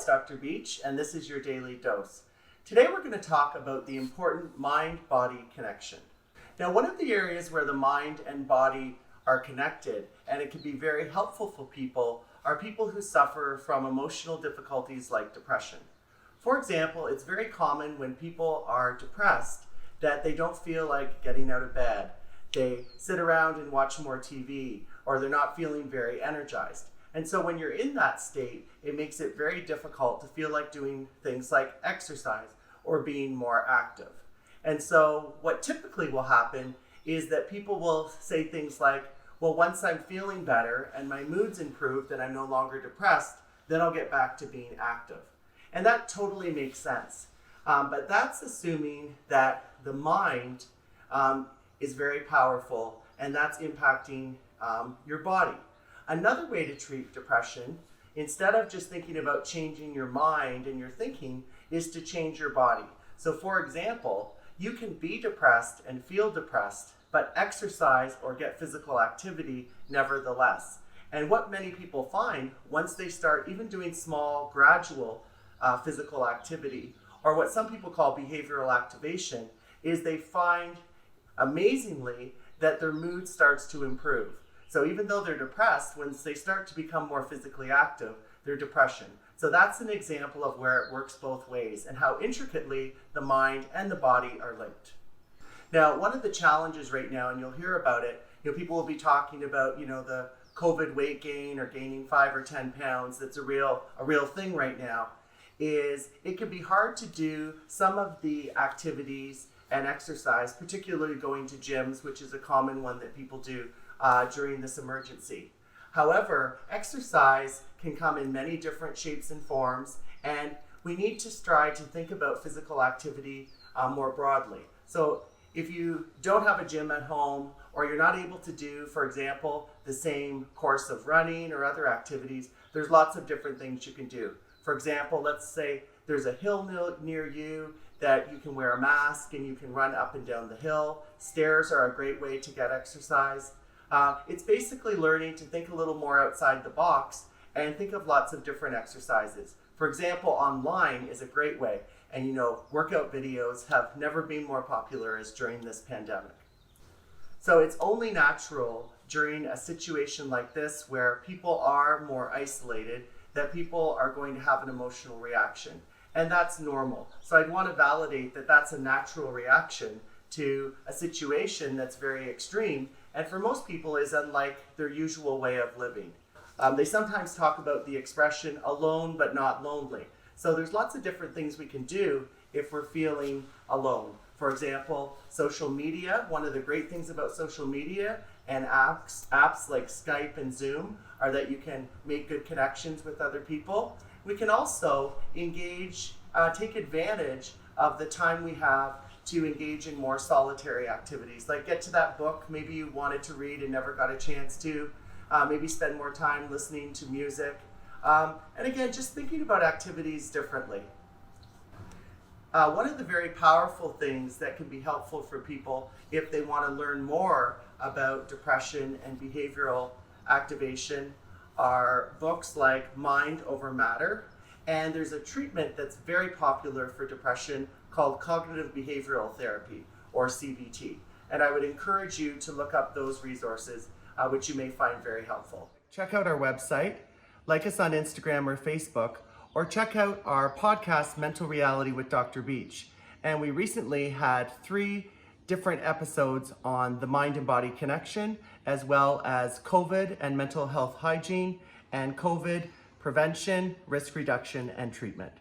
it's Dr. Beach, and this is your daily dose. Today we're going to talk about the important mind-body connection. Now, one of the areas where the mind and body are connected, and it can be very helpful for people, are people who suffer from emotional difficulties like depression. For example, it's very common when people are depressed that they don't feel like getting out of bed. They sit around and watch more TV, or they're not feeling very energized. And so when you're in that state, it makes it very difficult to feel like doing things like exercise or being more active. And so what typically will happen is that people will say things like, well, once I'm feeling better and my mood's improved and I'm no longer depressed, then I'll get back to being active. And that totally makes sense. But that's assuming that the mind is very powerful and that's impacting your body. Another way to treat depression, instead of just thinking about changing your mind and your thinking, is to change your body. So for example, you can be depressed and feel depressed, but exercise or get physical activity nevertheless. And what many people find once they start even doing small, gradual physical activity, or what some people call behavioral activation, is they find amazingly that their mood starts to improve. So even though they're depressed, once they start to become more physically active, their depression. So that's an example of where it works both ways and how intricately the mind and the body are linked. Now, one of the challenges right now, and you'll hear about it, people will be talking about, the COVID weight gain or gaining 5 or 10 pounds. That's a real thing right now. Is it can be hard to do some of the activities and exercise, particularly going to gyms, which is a common one that people do during this emergency. However, exercise can come in many different shapes and forms, and we need to try to think about physical activity more broadly. So if you don't have a gym at home, or you're not able to do, for example, the same course of running or other activities, there's lots of different things you can do. For example, let's say there's a hill near you that you can wear a mask and you can run up and down the hill. Stairs are a great way to get exercise. It's basically learning to think a little more outside the box and think of lots of different exercises. For example, online is a great way. And workout videos have never been more popular as during this pandemic. So it's only natural during a situation like this where people are more isolated that people are going to have an emotional reaction. And that's normal. So I'd want to validate that that's a natural reaction to a situation that's very extreme, and for most people is unlike their usual way of living. They sometimes talk about the expression alone but not lonely. So there's lots of different things we can do if we're feeling alone. For example, social media. One of the great things about social media and apps like Skype and Zoom are that you can make good connections with other people. We can also take advantage of the time we have to engage in more solitary activities, like get to that book maybe you wanted to read and never got a chance to, maybe spend more time listening to music. And again, just thinking about activities differently. One of the very powerful things that can be helpful for people if they want to learn more about depression and behavioral activation are books like Mind Over Matter. And there's a treatment that's very popular for depression called cognitive behavioral therapy, or CBT. And I would encourage you to look up those resources, which you may find very helpful. Check out our website, like us on Instagram or Facebook, or check out our podcast, Mental Reality with Dr. Beach. And we recently had 3 different episodes on the mind and body connection, as well as COVID and mental health hygiene, and COVID prevention, risk reduction, and treatment.